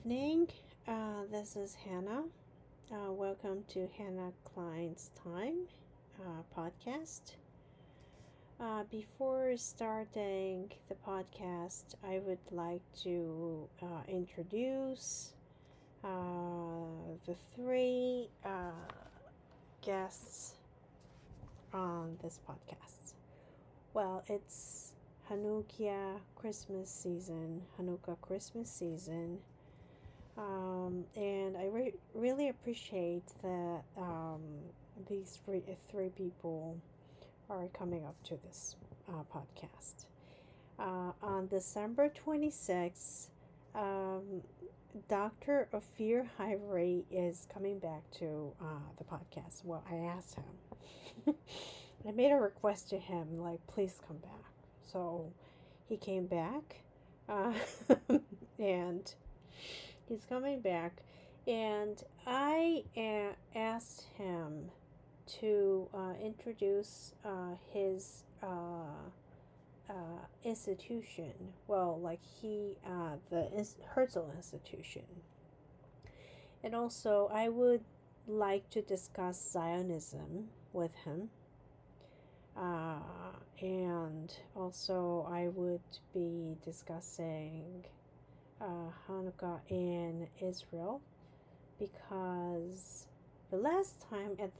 evening. This is Hannah. Welcome to Hannah Klein's Time podcast. Before starting the podcast, I would like to introduce the three guests on this podcast. Well, it's Hanukkah Christmas season. And I really appreciate that these three people are coming up to this podcast. On December 26th, Dr. Ofir Haivry is coming back to the podcast. Well, I asked him. I made a request to him, like, please come back. So he came back, and he's coming back, and I asked him to introduce his institution. Well, like the Herzl Institution, and also I would like to discuss Zionism with him. And also I would be discussing Hanukkah in Israel, because the last time at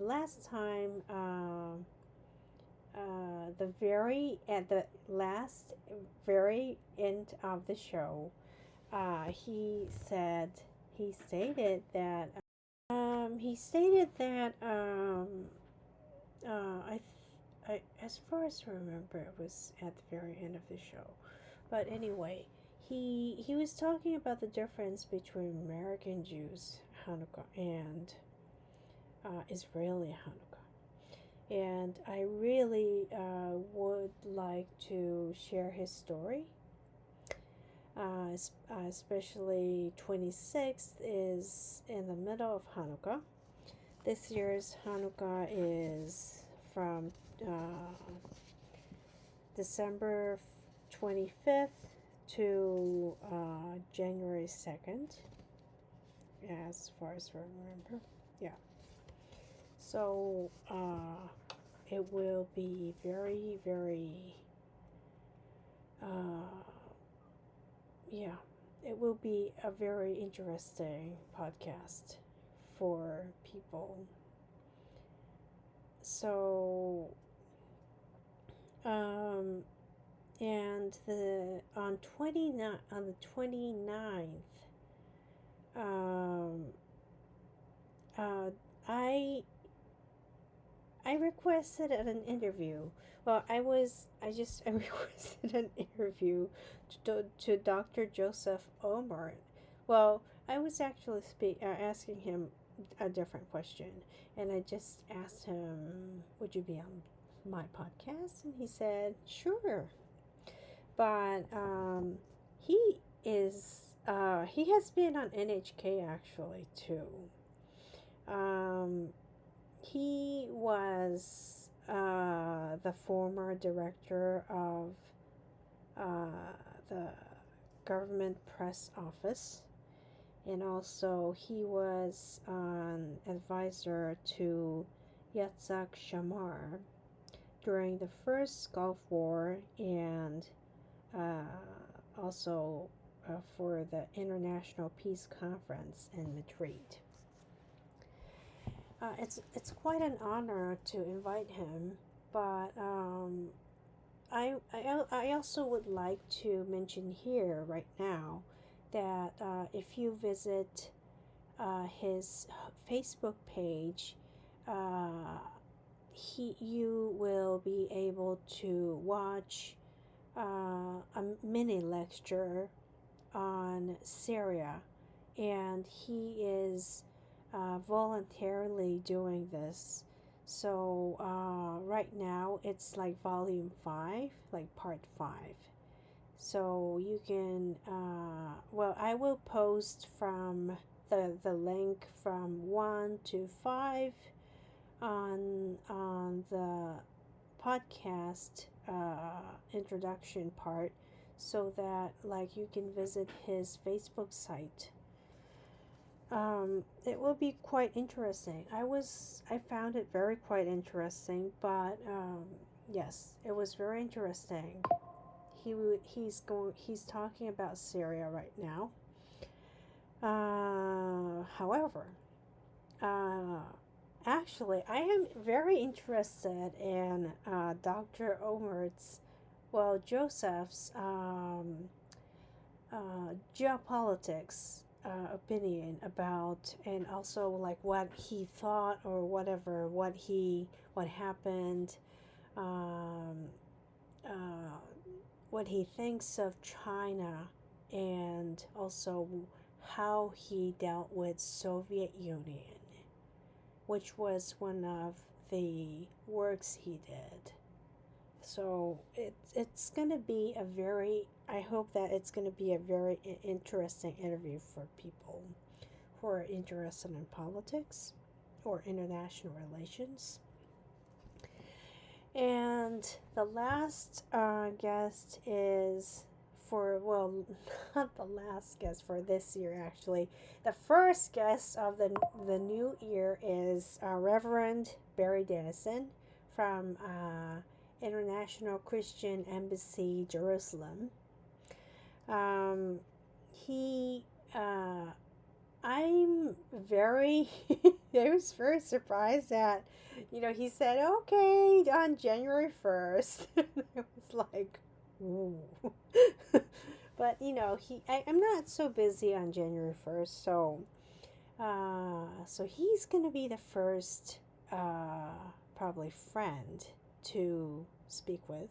the very end of the show, he stated that as far as I remember, it was at the very end of the show. But anyway, he was talking about the difference between American Jews Hanukkah and Israeli Hanukkah. And I really would like to share his story. Especially 26th is in the middle of Hanukkah. This year's Hanukkah is from December 25th to January 2nd, as far as I remember. Yeah. So it will be very, very, it will be a very interesting podcast for people. So, and on the 29th, I requested an interview. Well, I requested an interview to Dr. Josef Olmart. Well, I was actually asking him a different question, and I just asked him, "Would you be on my podcast?" And he said, "Sure." But he has been on NHK actually too. He was the former director of the government press office, and also he was an advisor to Yutsuk Shamar during the first Gulf War, and also for the International Peace Conference in Madrid. It's quite an honor to invite him, but I also would like to mention here right now that if you visit his Facebook page, you will be able to watch a mini lecture on Syria, and he is voluntarily doing this. So right now it's like volume 5, like part 5. So you can I will post from the link from 1 to 5 on the podcast introduction part, so that like you can visit his Facebook site it will be quite interesting. I found it very quite interesting, but yes, it was very interesting. He's talking about Syria right now. However, uh, actually, I am very interested in Dr. Omart's, well, Joseph's geopolitics opinion about, and also like what he thought or whatever, what happened, um, uh, what he thinks of China, and also how he dealt with Soviet Union, which was one of the works he did. So it's gonna be a very, I hope that it's gonna be a very interesting interview for people who are interested in politics or international relations. And the last guest is for, well, not the last guest for this year actually. The first guest of the new year is Reverend Barry Denison from International Christian Embassy, Jerusalem. He, I'm very, I was very surprised that, he said, okay, on January 1st. I was like, ooh. But, I'm not so busy on January 1st, so he's going to be the first, probably friend to speak with.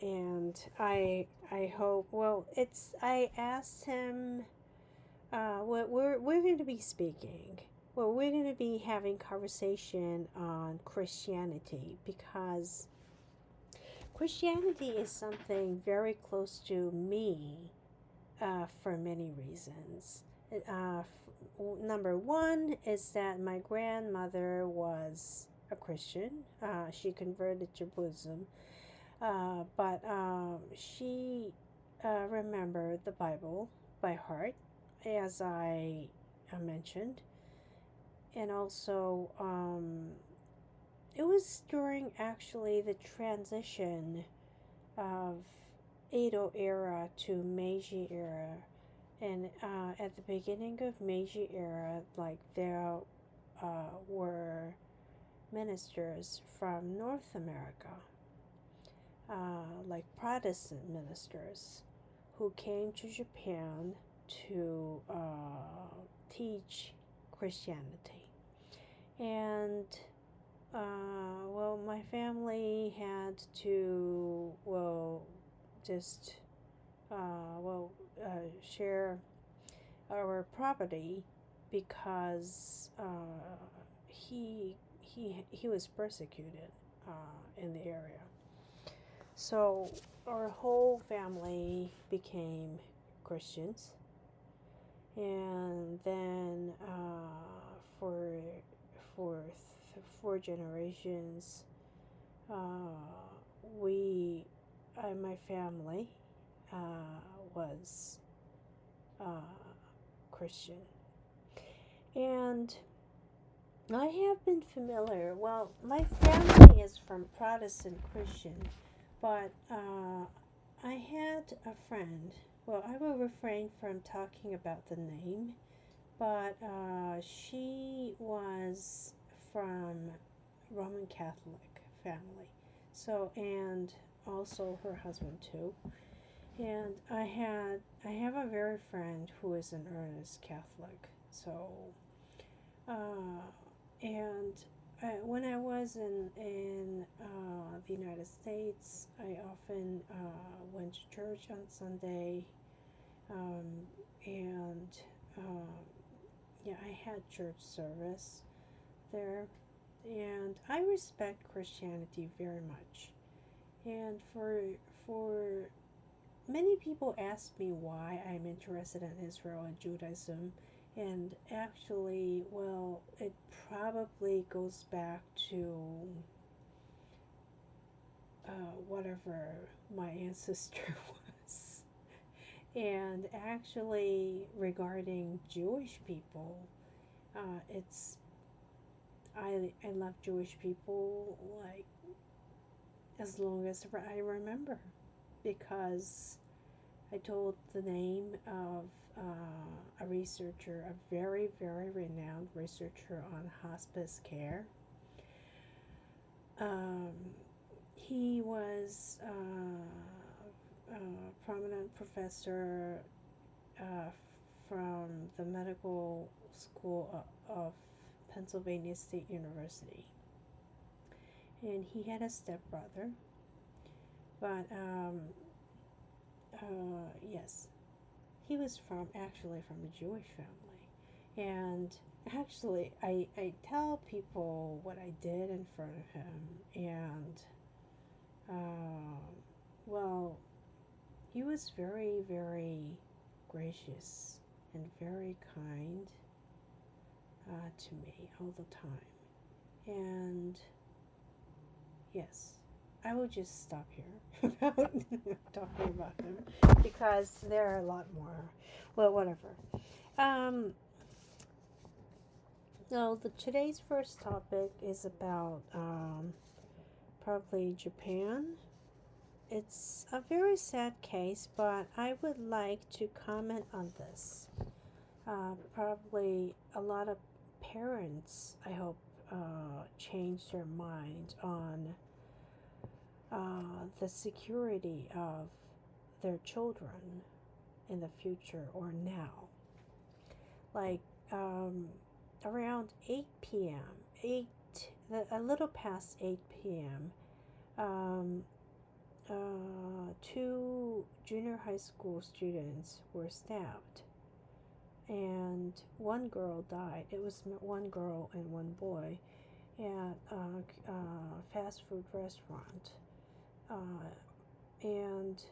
And I hope, well, I asked him, we're going to be speaking. Well, we're going to be having conversation on Christianity, because Christianity is something very close to me for many reasons. Number one is that my grandmother was a Christian. She converted to Buddhism, but she remembered the Bible by heart, as I mentioned. And also, it was during actually the transition of Edo era to Meiji era. And at the beginning of Meiji era, like, there were ministers from North America, like Protestant ministers, who came to Japan to teach Christianity. And well, my family had to, well, just share our property, because he was persecuted in the area. So our whole family became Christians, and then for 4 generations, my family was Christian. And I have been familiar, well, my family is from Protestant Christian, but I had a friend, well, I will refrain from talking about the name, but she was from Roman Catholic family, so, and also her husband too. And I have a very friend who is an earnest Catholic. So, and when I was in the United States, I often went to church on Sunday, and yeah, I had church service there, and I respect Christianity very much. And for many people ask me why I'm interested in Israel and Judaism, and actually, well, it probably goes back to whatever my ancestor was. And actually, regarding Jewish people, it's I love Jewish people like as long as I remember, because I told the name of a researcher, a very, very renowned researcher on hospice care. Um, he was a prominent professor from the medical school of Pennsylvania State University. And he had a stepbrother, but yes, he was actually from a Jewish family. And actually, I tell people what I did in front of him, and well, he was very, very gracious and very kind to me all the time. And yes, I will just stop here about talking about him, because there are a lot more. Well, whatever. No, today's first topic is about probably Japan. It's a very sad case, but I would like to comment on this. Probably a lot of parents, I hope, change their mind on the security of their children in the future or now. Like around 8 p.m., a little past 8 p.m., 2 junior high school students were stabbed, and one girl died. It was one girl and one boy at a fast food restaurant. And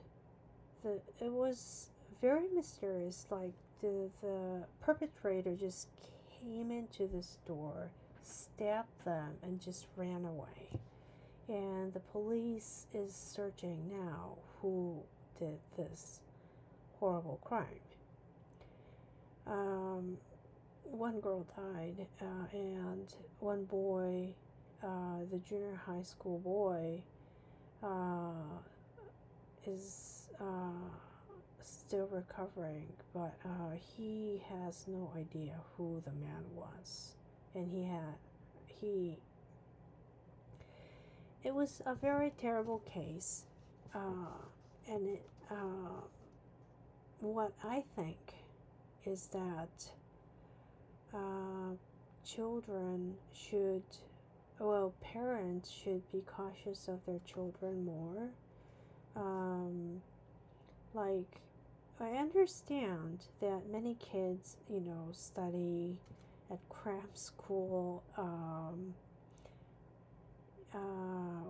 it was very mysterious. Like the perpetrator just came into the store, stabbed them, and just ran away. And the police is searching now who did this horrible crime. One girl died, and one boy, the junior high school boy, is still recovering, but he has no idea who the man was. And it was a very terrible case, and what I think is that parents should be cautious of their children more. Like, I understand that many kids, study at cram school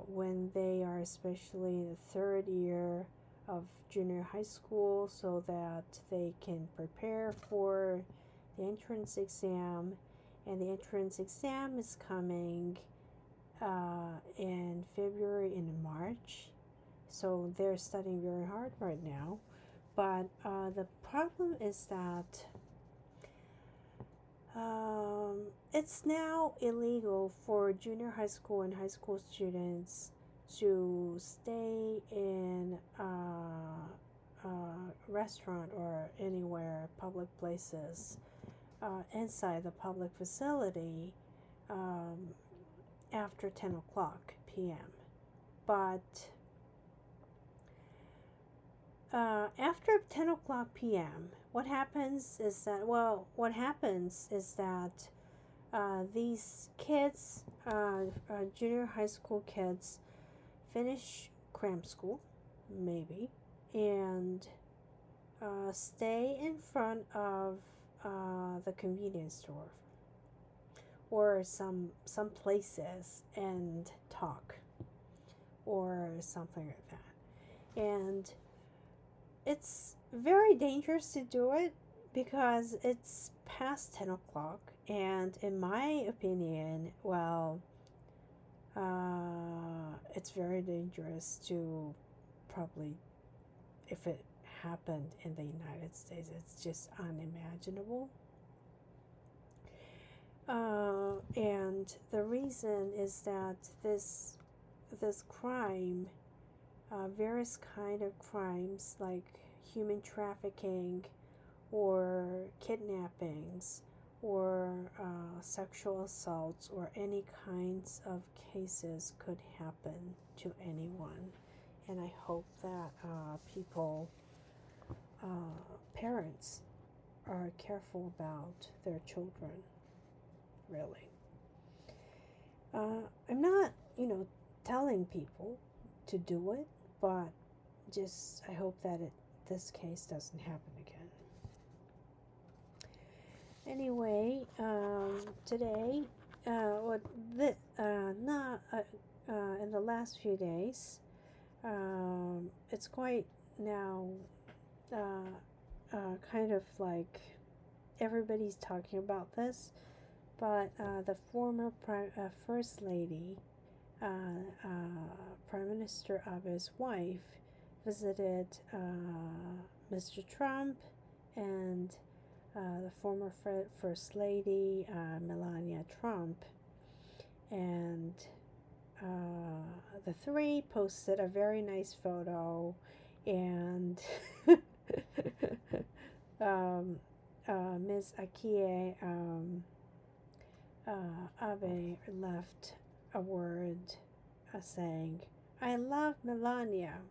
when they are especially the third year of junior high school, so that they can prepare for the entrance exam. And the entrance exam is coming in February and March, so they're studying very hard right now. But the problem is that it's now illegal for junior high school and high school students to stay in a restaurant or anywhere, public places, inside the public facility after 10 o'clock p.m. But after 10 o'clock p.m., what happens is that these kids, junior high school kids, finish cram school, maybe, and stay in front of the convenience store or some places and talk or something like that. And it's very dangerous to do it because it's past 10 o'clock, and in my opinion, it's very dangerous to probably, if it happened in the United States. It's just unimaginable. And the reason is that this crime, various kind of crimes like human trafficking or kidnappings or sexual assaults or any kinds of cases could happen to anyone. And I hope that parents are careful about their children, really. I'm not, telling people to do it, but just I hope that this case doesn't happen again. Anyway, today, in the last few days, it's quite now kind of like everybody's talking about this, but the former First Lady, Prime Minister Abe's wife, visited Mr. Trump and the former First Lady, Melania Trump, and the three posted a very nice photo, and Ms. Akie Abe left a word saying, "I love Melania."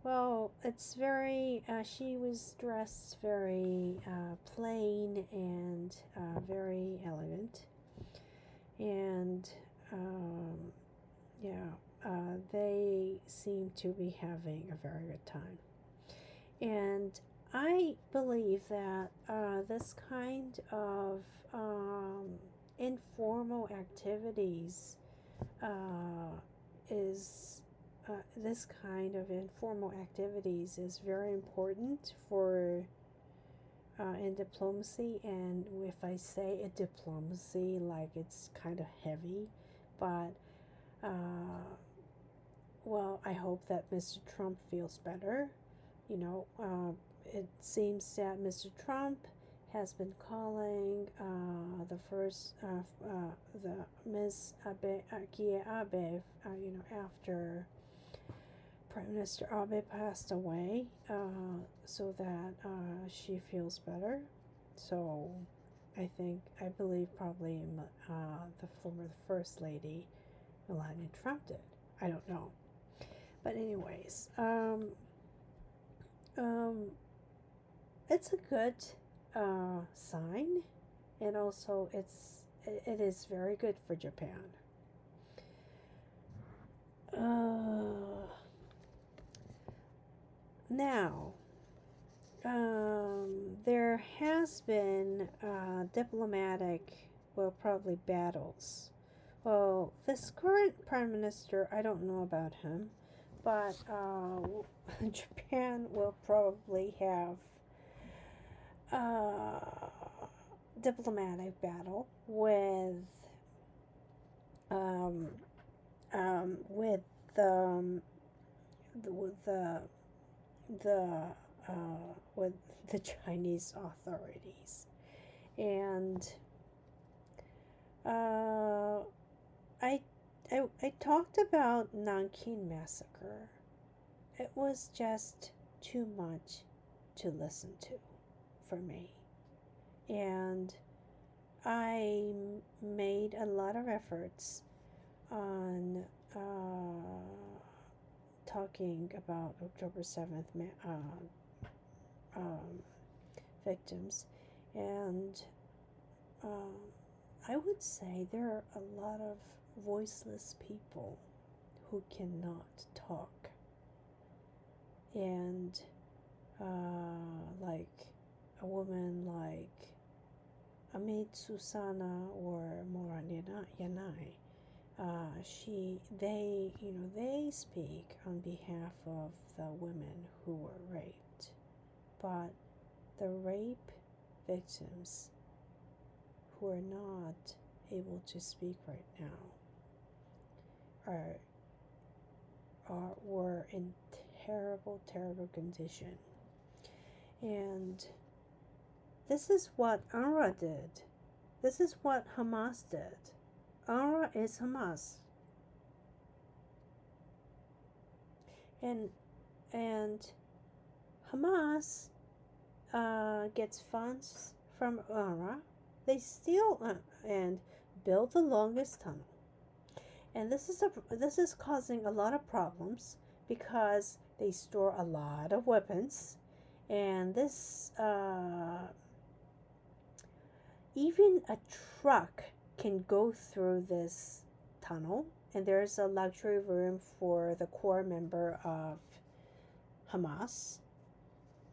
Well, it's very, she was dressed very plain and very elegant. And, they seem to be having a very good time. And I believe that this kind of informal activities is very important for in diplomacy. And if I say a diplomacy, like it's kind of heavy, but I hope that Mr. Trump feels better. It seems that Mr. Trump has been calling the Ms. Akie Abe, after Prime Minister Abe passed away, so that she feels better. So I believe probably the former First Lady, Melania Trump, did. I don't know. But anyways, it's a good sign, and also it is very good for Japan. Now, there has been diplomatic, probably battles. Well, this current Prime Minister, I don't know about him, but Japan will probably have diplomatic battle with the Chinese authorities. And I talked about Nanking Massacre. It was just too much to listen to for me. And I made a lot of efforts on talking about October 7th victims. And I would say there are a lot of voiceless people who cannot talk. And like a woman like Amit Susana or Morana Yanai, they speak on behalf of the women who were raped, but the rape victims who are not able to speak right now were in terrible, terrible condition. And this is what UNRWA did. This is what Hamas did. UNRWA is Hamas. And Hamas gets funds from UNRWA. They steal and build the longest tunnel. And this is causing a lot of problems because they store a lot of weapons. And this, even a truck can go through this tunnel. And there's a luxury room for the core member of Hamas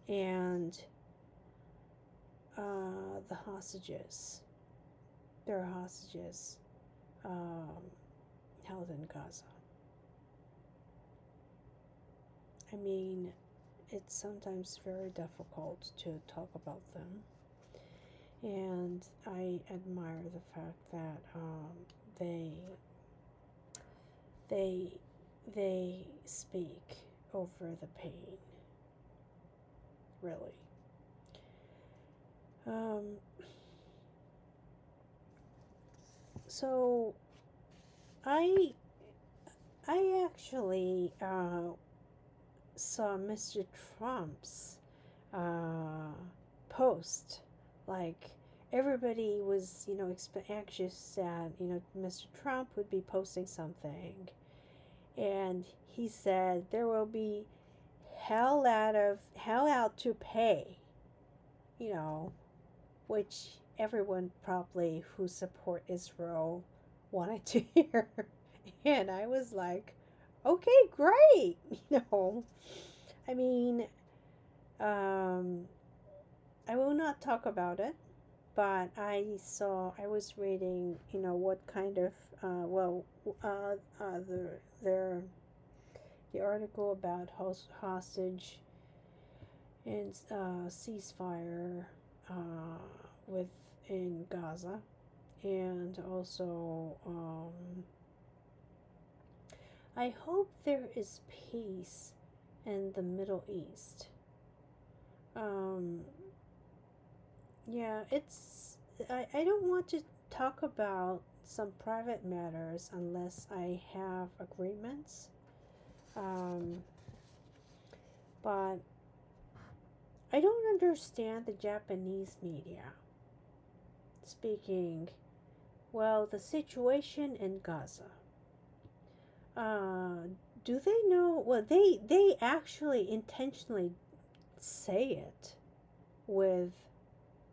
and the hostages. There are hostages held in Gaza. I mean, it's sometimes very difficult to talk about them. And I admire the fact that they speak over the pain. Really. So I actually saw Mr. Trump's post. Like, everybody was, anxious that, Mr. Trump would be posting something. And he said there will be hell out to pay, which everyone probably who support Israel wanted to hear. And I was like, okay, great. I mean, I will not talk about it, but I was reading, what kind of, the article about hostage and ceasefire within Gaza, and also I hope there is peace in the Middle East. I don't want to talk about some private matters unless I have agreements. But I don't understand the Japanese media speaking, the situation in Gaza. Do they know? Well, they actually intentionally say it with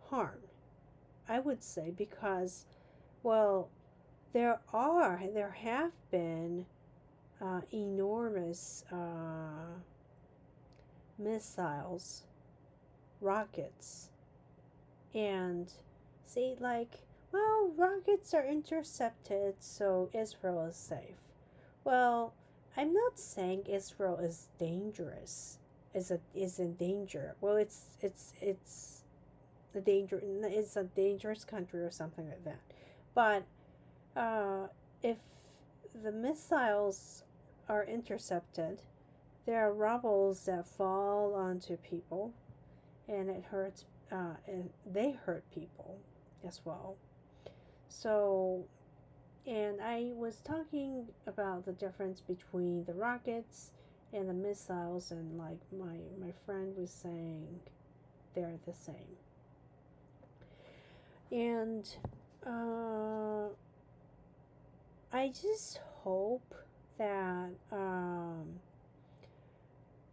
harm, I would say, because, there have been enormous missiles, rockets, and say, rockets are intercepted, so Israel is safe. Well, I'm not saying Israel is dangerous, is in danger. Well, it's a dangerous country or something like that. But if the missiles are intercepted, there are rubbles that fall onto people, and it hurts. And they hurt people as well. So, and I was talking about the difference between the rockets and the missiles, and my friend was saying they're the same. And I just hope that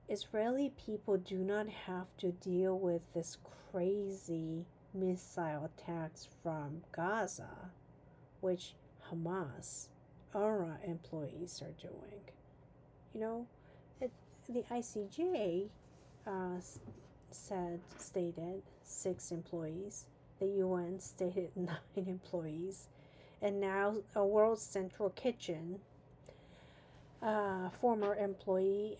Israeli people do not have to deal with this crazy missile attacks from Gaza, which Hamas, UNRWA employees are doing. The ICJ stated 6 employees. The UN stated 9 employees. And now a World Central Kitchen former employee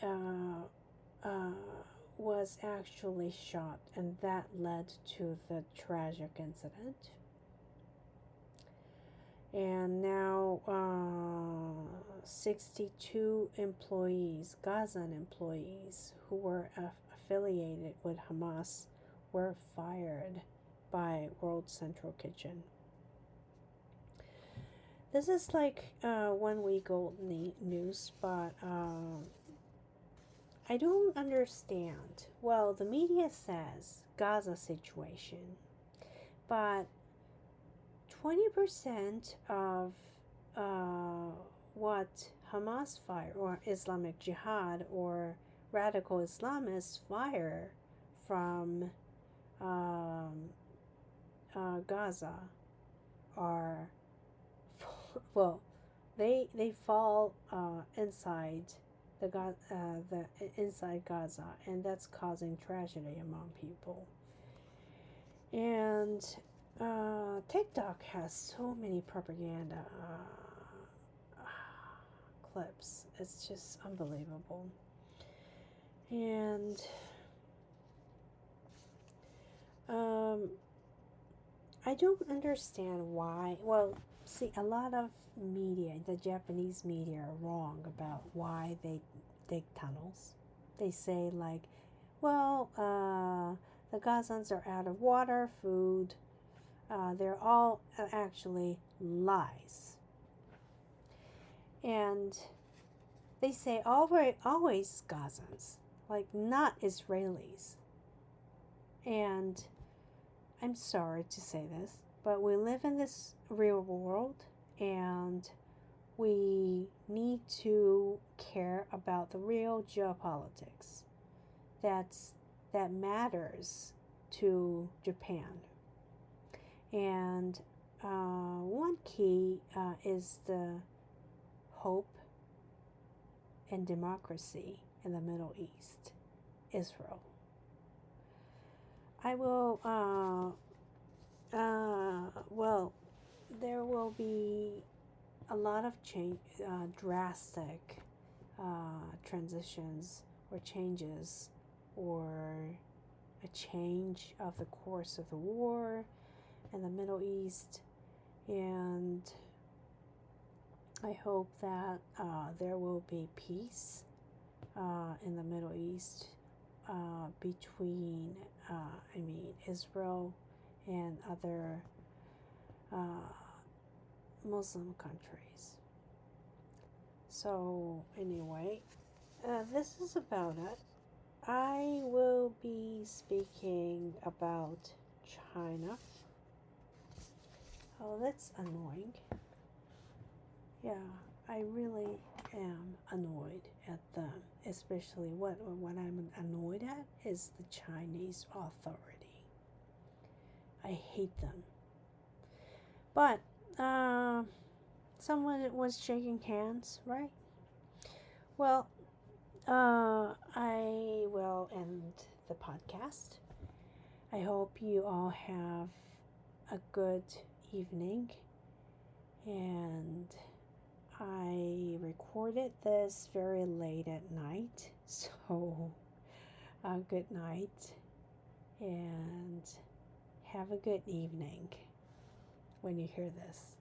was actually shot, and that led to the tragic incident. And now 62 employees, Gazan employees who were affiliated with Hamas, were fired by World Central Kitchen. This is like 1 week old news, but I don't understand. Well, the media says Gaza situation, but 20% of what Hamas fire or Islamic Jihad or radical Islamists fire from Gaza are, well, they fall inside the inside Gaza, and that's causing tragedy among people. And TikTok has so many propaganda clips. It's just unbelievable. And I don't understand why. Well, see, a lot of media, the Japanese media, are wrong about why they dig tunnels. They say, like, well, the Gazans are out of water, food. They're all actually lies. And they say always Gazans, like not Israelis. And I'm sorry to say this, but we live in this real world, and we need to care about the real geopolitics that matters to Japan. And one key is the hope and democracy in the Middle East, Israel. I will, well, there will be a lot of drastic transitions or changes, or a change of the course of the war in the Middle East, and I hope that there will be peace in the Middle East between, Israel and other Muslim countries. So anyway, this is about it. I will be speaking about China. Oh, that's annoying. Yeah, I really am annoyed at them. Especially what I'm annoyed at is the Chinese authority. I hate them. But someone was shaking hands, right? Well, I will end the podcast. I hope you all have a good evening, and I recorded this very late at night, so good night, and have a good evening when you hear this.